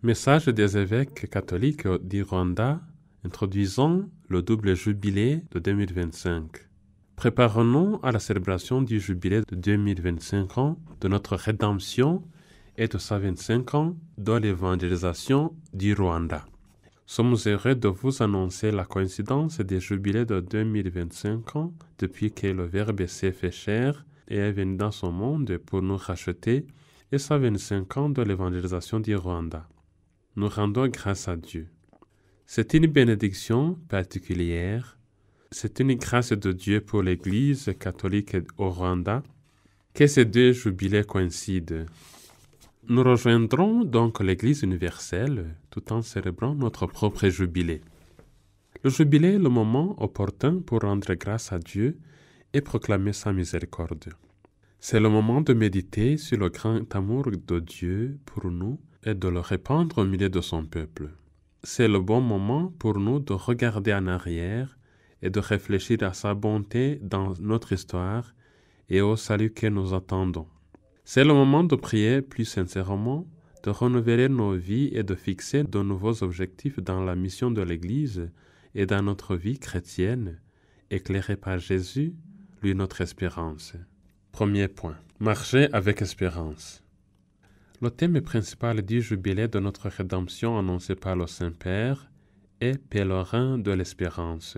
Message des évêques catholiques du Rwanda introduisant le double jubilé de 2025. Préparons-nous à la célébration du jubilé de 2025 ans de notre rédemption et de 125 ans de l'évangélisation du Rwanda. Sommes heureux de vous annoncer la coïncidence des jubilés de 2025 ans depuis que le Verbe s'est fait chair et est venu dans ce monde pour nous racheter et 125 ans de l'évangélisation du Rwanda. Nous rendons grâce à Dieu. C'est une bénédiction particulière. C'est une grâce de Dieu pour l'Église catholique au Rwanda que ces deux jubilés coïncident. Nous rejoindrons donc l'Église universelle tout en célébrant notre propre jubilé. Le jubilé est le moment opportun pour rendre grâce à Dieu et proclamer sa miséricorde. C'est le moment de méditer sur le grand amour de Dieu pour nous et de le répandre au milieu de son peuple. C'est le bon moment pour nous de regarder en arrière et de réfléchir à sa bonté dans notre histoire et au salut que nous attendons. C'est le moment de prier plus sincèrement, de renouveler nos vies et de fixer de nouveaux objectifs dans la mission de l'Église et dans notre vie chrétienne, éclairée par Jésus, lui notre espérance. Premier point. Marcher avec espérance. Le thème principal du jubilé de notre rédemption annoncé par le Saint-Père est « Pèlerin de l'espérance ».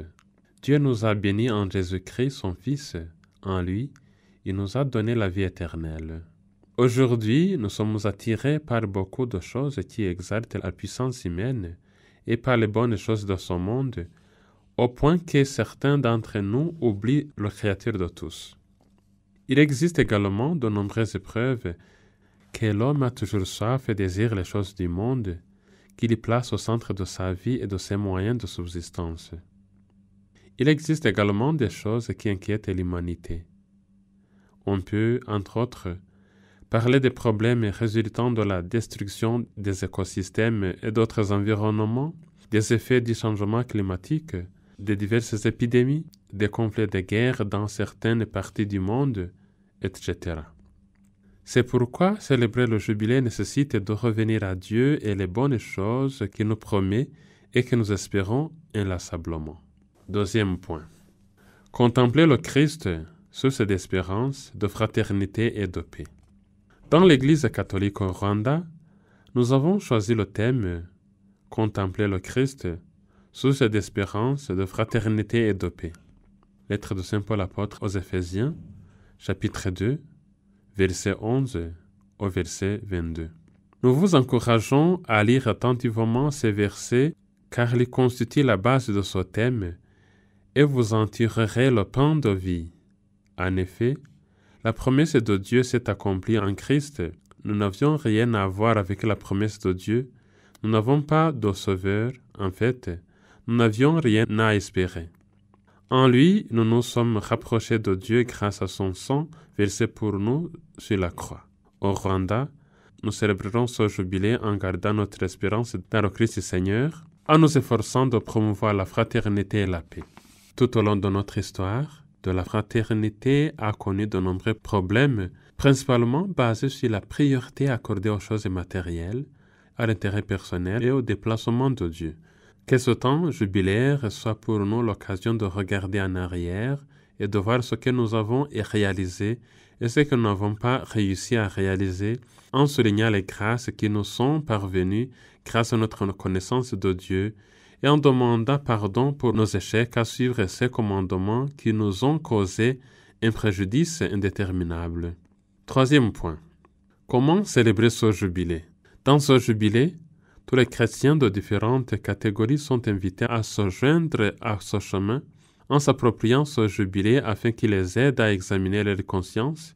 Dieu nous a bénis en Jésus-Christ, son Fils. En lui, il nous a donné la vie éternelle. Aujourd'hui, nous sommes attirés par beaucoup de choses qui exaltent la puissance humaine et par les bonnes choses de ce monde, au point que certains d'entre nous oublient le Créateur de tous. Il existe également de nombreuses preuves que l'homme a toujours soif et désire les choses du monde, qu'il y place au centre de sa vie et de ses moyens de subsistance. Il existe également des choses qui inquiètent l'humanité. On peut, entre autres, parler des problèmes résultant de la destruction des écosystèmes et d'autres environnements, des effets du changement climatique, des diverses épidémies, des conflits de guerre dans certaines parties du monde, etc. C'est pourquoi célébrer le jubilé nécessite de revenir à Dieu et les bonnes choses qu'il nous promet et que nous espérons inlassablement. Deuxième point. Contempler le Christ, source d'espérance, de fraternité et de paix. Dans l'Église catholique au Rwanda, nous avons choisi le thème « Contempler le Christ, source d'espérance, de fraternité et de paix ». Lettre de Saint Paul apôtre aux Éphésiens, chapitre 2, verset 11 au verset 22. Nous vous encourageons à lire attentivement ces versets car ils constituent la base de ce thème et vous en tirerez le pain de vie. En effet, la promesse de Dieu s'est accomplie en Christ. Nous n'avions rien à voir avec la promesse de Dieu. Nous n'avons pas de sauveur. En fait, nous n'avions rien à espérer. En lui, nous nous sommes rapprochés de Dieu grâce à son sang versé pour nous sur la croix. Au Rwanda, nous célébrerons ce jubilé en gardant notre espérance dans le Christ Seigneur, en nous efforçant de promouvoir la fraternité et la paix. Tout au long de notre histoire, de la fraternité a connu de nombreux problèmes, principalement basés sur la priorité accordée aux choses matérielles, à l'intérêt personnel et au déplacement de Dieu. Que ce temps jubilaire soit pour nous l'occasion de regarder en arrière et de voir ce que nous avons réalisé et ce que nous n'avons pas réussi à réaliser, en soulignant les grâces qui nous sont parvenues grâce à notre connaissance de Dieu et en demandant pardon pour nos échecs à suivre ces commandements qui nous ont causé un préjudice indéterminable. Troisième point. Comment célébrer ce jubilé? Dans ce jubilé, tous les chrétiens de différentes catégories sont invités à se joindre à ce chemin en s'appropriant ce jubilé afin qu'il les aide à examiner leur conscience,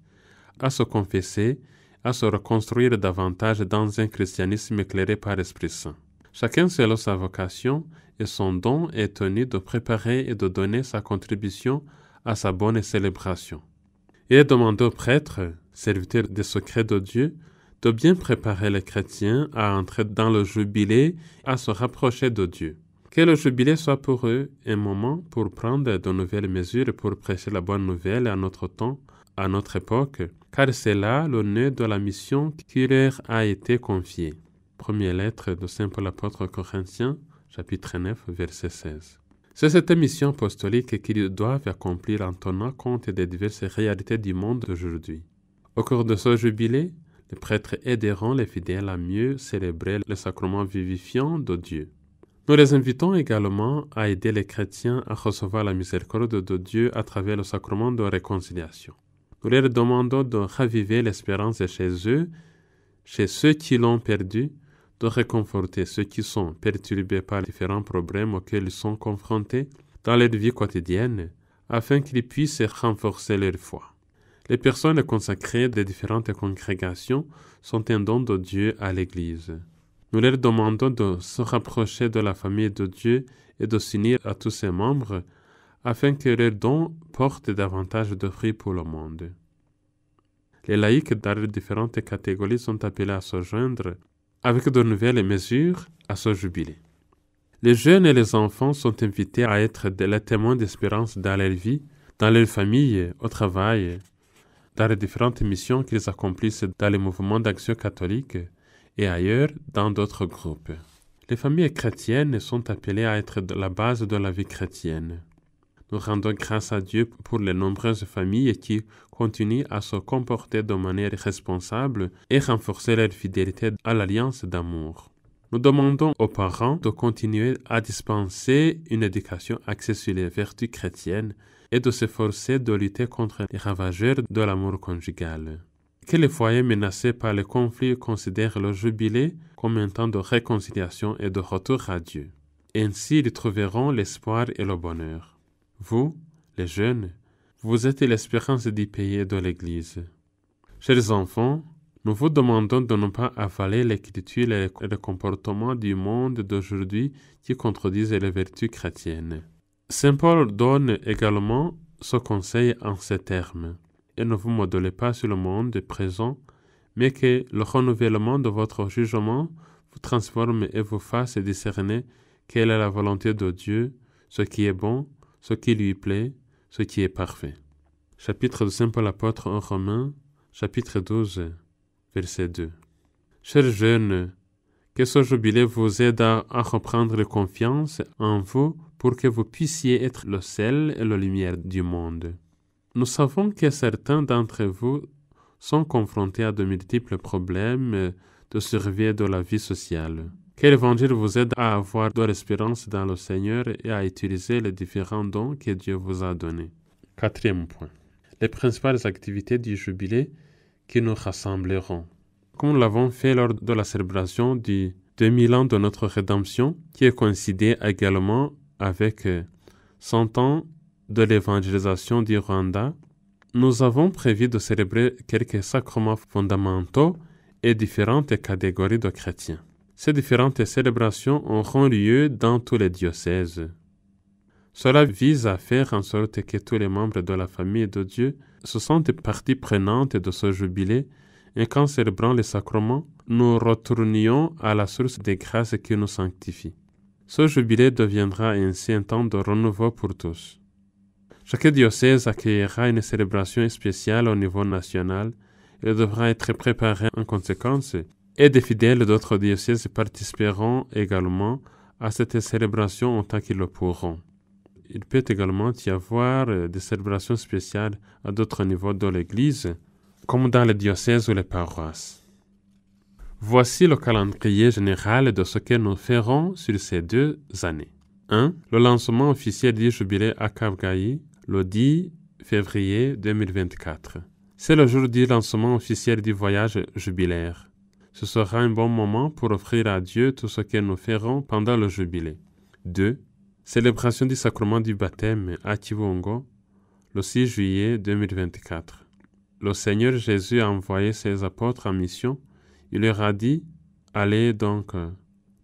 à se confesser, à se reconstruire davantage dans un christianisme éclairé par l'Esprit Saint. Chacun selon sa vocation et son don est tenu de préparer et de donner sa contribution à sa bonne célébration. Il est demandé aux prêtres, serviteurs des secrets de Dieu, de bien préparer les chrétiens à entrer dans le jubilé, à se rapprocher de Dieu. Que le jubilé soit pour eux un moment pour prendre de nouvelles mesures pour prêcher la bonne nouvelle à notre temps, à notre époque, car c'est là le nœud de la mission qui leur a été confiée. Première lettre de Saint Paul apôtre aux Corinthiens, chapitre 9, verset 16. C'est cette mission apostolique qu'ils doivent accomplir en tenant compte des diverses réalités du monde d'aujourd'hui. Au cours de ce jubilé, les prêtres aideront les fidèles à mieux célébrer le sacrement vivifiant de Dieu. Nous les invitons également à aider les chrétiens à recevoir la miséricorde de Dieu à travers le sacrement de réconciliation. Nous leur demandons de raviver l'espérance chez eux, chez ceux qui l'ont perdue, de réconforter ceux qui sont perturbés par différents problèmes auxquels ils sont confrontés dans leur vie quotidienne, afin qu'ils puissent renforcer leur foi. Les personnes consacrées des différentes congrégations sont un don de Dieu à l'Église. Nous leur demandons de se rapprocher de la famille de Dieu et de s'unir à tous ses membres, afin que leurs dons portent davantage de fruits pour le monde. Les laïcs dans les différentes catégories sont appelés à se joindre avec de nouvelles mesures à ce jubilé. Les jeunes et les enfants sont invités à être les témoins d'espérance dans leur vie, dans leur famille, au travail, dans les différentes missions qu'ils accomplissent dans les mouvements d'action catholique et ailleurs dans d'autres groupes. Les familles chrétiennes sont appelées à être la base de la vie chrétienne. Nous rendons grâce à Dieu pour les nombreuses familles qui continuent à se comporter de manière responsable et renforcer leur fidélité à l'alliance d'amour. Nous demandons aux parents de continuer à dispenser une éducation axée sur les vertus chrétiennes et de s'efforcer de lutter contre les ravageurs de l'amour conjugal. Que les foyers menacés par les conflits considèrent le jubilé comme un temps de réconciliation et de retour à Dieu. Ainsi, ils trouveront l'espoir et le bonheur. Vous, les jeunes, vous êtes l'espérance du pays et de l'Église. Chers enfants, nous vous demandons de ne pas avaler l'écriture et le comportement du monde d'aujourd'hui qui contredisent les vertus chrétiennes. Saint Paul donne également ce conseil en ces termes. Et ne vous modelez pas sur le monde présent, mais que le renouvellement de votre jugement vous transforme et vous fasse discerner quelle est la volonté de Dieu, ce qui est bon, ce qui lui plaît, ce qui est parfait. Chapitre de Saint Paul apôtre aux Romains, chapitre 12, verset 2. Chers jeunes, que ce jubilé vous aide à reprendre confiance en vous pour que vous puissiez être le sel et la lumière du monde. Nous savons que certains d'entre vous sont confrontés à de multiples problèmes de survie de la vie sociale. Que l'Évangile vous aide à avoir de l'espérance dans le Seigneur et à utiliser les différents dons que Dieu vous a donnés. Quatrième point. Les principales activités du jubilé qui nous rassembleront. Comme nous l'avons fait lors de la célébration du 2000 ans de notre rédemption, qui est coïncidé également avec 100 ans de l'évangélisation du Rwanda, nous avons prévu de célébrer quelques sacrements fondamentaux et différentes catégories de chrétiens. Ces différentes célébrations auront lieu dans tous les diocèses. Cela vise à faire en sorte que tous les membres de la famille de Dieu se sentent partie prenante de ce jubilé et qu'en célébrant les sacrements, nous retournions à la source des grâces qui nous sanctifie. Ce jubilé deviendra ainsi un temps de renouveau pour tous. Chaque diocèse accueillera une célébration spéciale au niveau national et devra être préparé en conséquence, et des fidèles d'autres diocèses participeront également à cette célébration en tant qu'ils le pourront. Il peut également y avoir des célébrations spéciales à d'autres niveaux de l'Église, comme dans les diocèses ou les paroisses. Voici le calendrier général de ce que nous ferons sur ces 2 années. 1. Le lancement officiel du jubilé à Kavgaï, le 10 février 2024. C'est le jour du lancement officiel du voyage jubilaire. Ce sera un bon moment pour offrir à Dieu tout ce que nous ferons pendant le jubilé. 2. Célébration du sacrement du baptême à Kibungo, le 6 juillet 2024. Le Seigneur Jésus a envoyé ses apôtres en mission. Il leur a dit, « Allez donc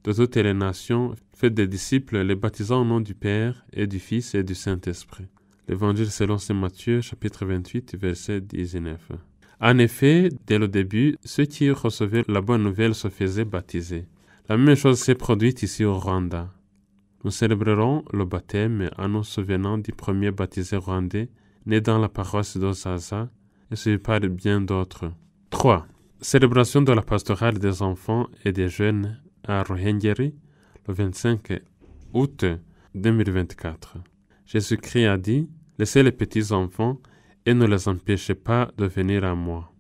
de toutes les nations, faites des disciples, les baptisant au nom du Père et du Fils et du Saint-Esprit. » L'Évangile selon saint Matthieu, chapitre 28, verset 19. En effet, dès le début, ceux qui recevaient la bonne nouvelle se faisaient baptiser. La même chose s'est produite ici au Rwanda. Nous célébrerons le baptême en nous souvenant du premier baptisé rwandais, né dans la paroisse d'Ozaza, et suivi par bien d'autres. 3. Célébration de la pastorale des enfants et des jeunes à Ruhengeri, le 25 août 2024. Jésus-Christ a dit, « Laissez les petits enfants et ne les empêchez pas de venir à moi. »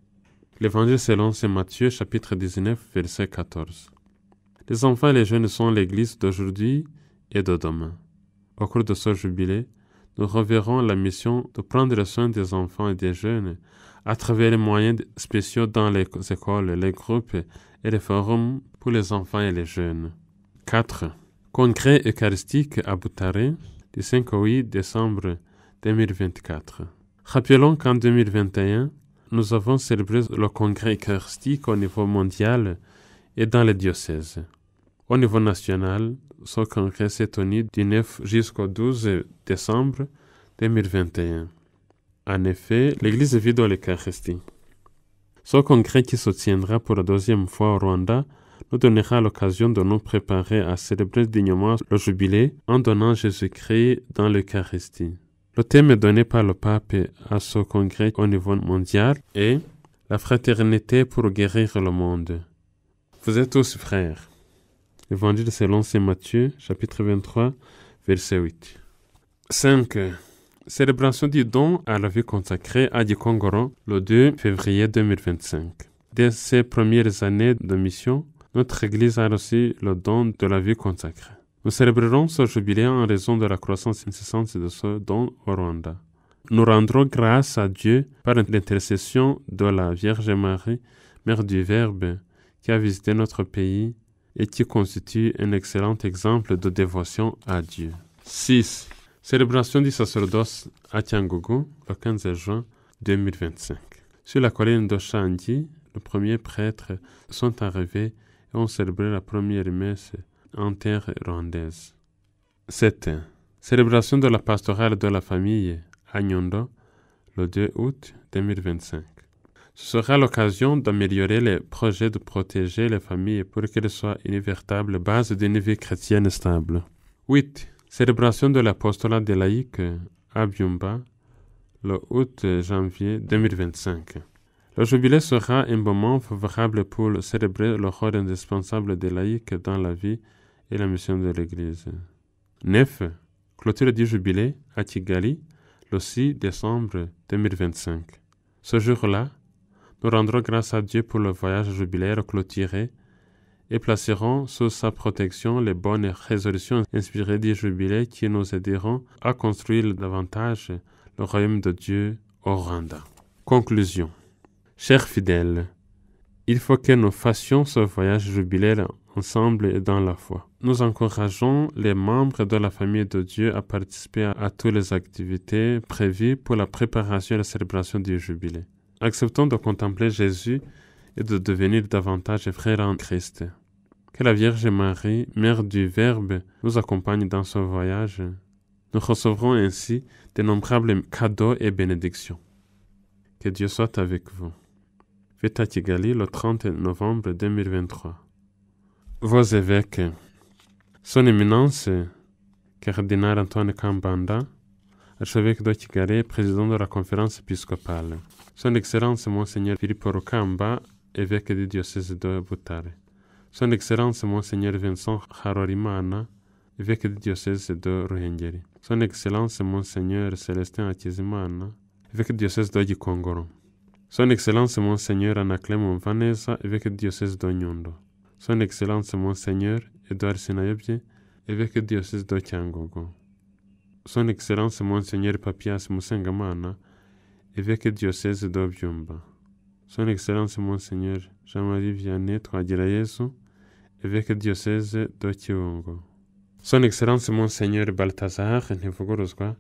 L'Évangile selon saint Matthieu, chapitre 19, verset 14. Les enfants et les jeunes sont l'Église d'aujourd'hui et de demain. Au cours de ce jubilé, nous reverrons la mission de prendre soin des enfants et des jeunes à travers les moyens spéciaux dans les écoles, les groupes et les forums pour les enfants et les jeunes. 4. Congrès eucharistique à Butare, du 5 au 8 décembre 2024. Rappelons qu'en 2021, nous avons célébré le congrès eucharistique au niveau mondial et dans les diocèses. Au niveau national, ce congrès s'est tenu du 9 jusqu'au 12 décembre 2021. En effet, l'Église vit dans l'Eucharistie. Ce congrès qui se tiendra pour la 2e fois au Rwanda nous donnera l'occasion de nous préparer à célébrer dignement le jubilé en donnant Jésus-Christ dans l'Eucharistie. Le thème donné par le pape à ce congrès au niveau mondial est « La fraternité pour guérir le monde ». Vous êtes tous frères. Évangile selon saint Matthieu, chapitre 23, verset 8. 5. Célébration du don à la vie consacrée à Gikongoro le 2 février 2025. Dès ses premières années de mission, notre Église a reçu le don de la vie consacrée. Nous célébrerons ce jubilé en raison de la croissance incessante de ce don au Rwanda. Nous rendrons grâce à Dieu par l'intercession de la Vierge Marie, Mère du Verbe, qui a visité notre pays et qui constitue un excellent exemple de dévotion à Dieu. 6. Célébration du sacerdoce à Cyangugu, le 15 juin 2025. Sur la colline de Shangi, les premiers prêtres sont arrivés et ont célébré la première messe en terre rwandaise. 7. Célébration de la pastorale de la famille à Nyondo, le 2 août 2025. Ce sera l'occasion d'améliorer les projets de protéger les familles pour qu'elles soient une véritable base d'une vie chrétienne stable. 8. Célébration de l'apostolat des laïcs à Byumba, le août-janvier 2025. Le jubilé sera un moment favorable pour célébrer le rôle indispensable des laïcs dans la vie et la mission de l'Église. 9. Clôture du jubilé à Kigali, le 6 décembre 2025. Ce jour-là, nous rendrons grâce à Dieu pour le voyage jubilaire clôturé et placerons sous sa protection les bonnes résolutions inspirées du jubilé qui nous aideront à construire davantage le royaume de Dieu au Rwanda. Conclusion. Chers fidèles, il faut que nous fassions ce voyage jubilaire ensemble et dans la foi. Nous encourageons les membres de la famille de Dieu à participer à toutes les activités prévues pour la préparation et la célébration du jubilé. Acceptons de contempler Jésus et de devenir davantage frères en Christ. Que la Vierge Marie, Mère du Verbe, nous accompagne dans ce voyage. Nous recevrons ainsi d'innombrables cadeaux et bénédictions. Que Dieu soit avec vous. Fête à Kigali le 30 novembre 2023. Vos évêques, Son Éminence, Cardinal Antoine Kambanda, archevêque de Kigali, président de la conférence épiscopale. Son Excellence Monseigneur Philippe Rukamba, évêque du diocèse de Butare. Son Excellence Monseigneur Vincent Harorimana, évêque du diocèse de Ruhengeri. Son Excellence Monseigneur Célestin Hakizimana, évêque du diocèse de Gikongoro. Son Excellence Monseigneur Anaclet Mvaneza, évêque du diocèse de Nyundo. Son Excellence Monseigneur Edouard Sinayobye, évêque du diocèse de Cyangugu. Son Excellence Monseigneur Papias Musengamana, évêque du diocèse de Byumba. Son Excellence Monseigneur Jean-Marie Vianney Twagirayezu, évêque du diocèse de Kibungo. Son Excellence Monseigneur Balthazar Ntivuguruzwa,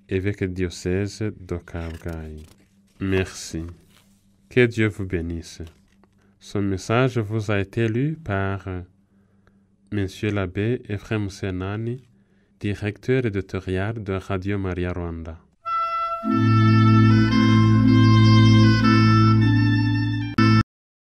évêque du diocèse de Kabgayi. Merci. Que Dieu vous bénisse. Ce message vous a été lu par Monsieur l'abbé Ephraim Senani, directeur éditorial de Radio Maria Rwanda.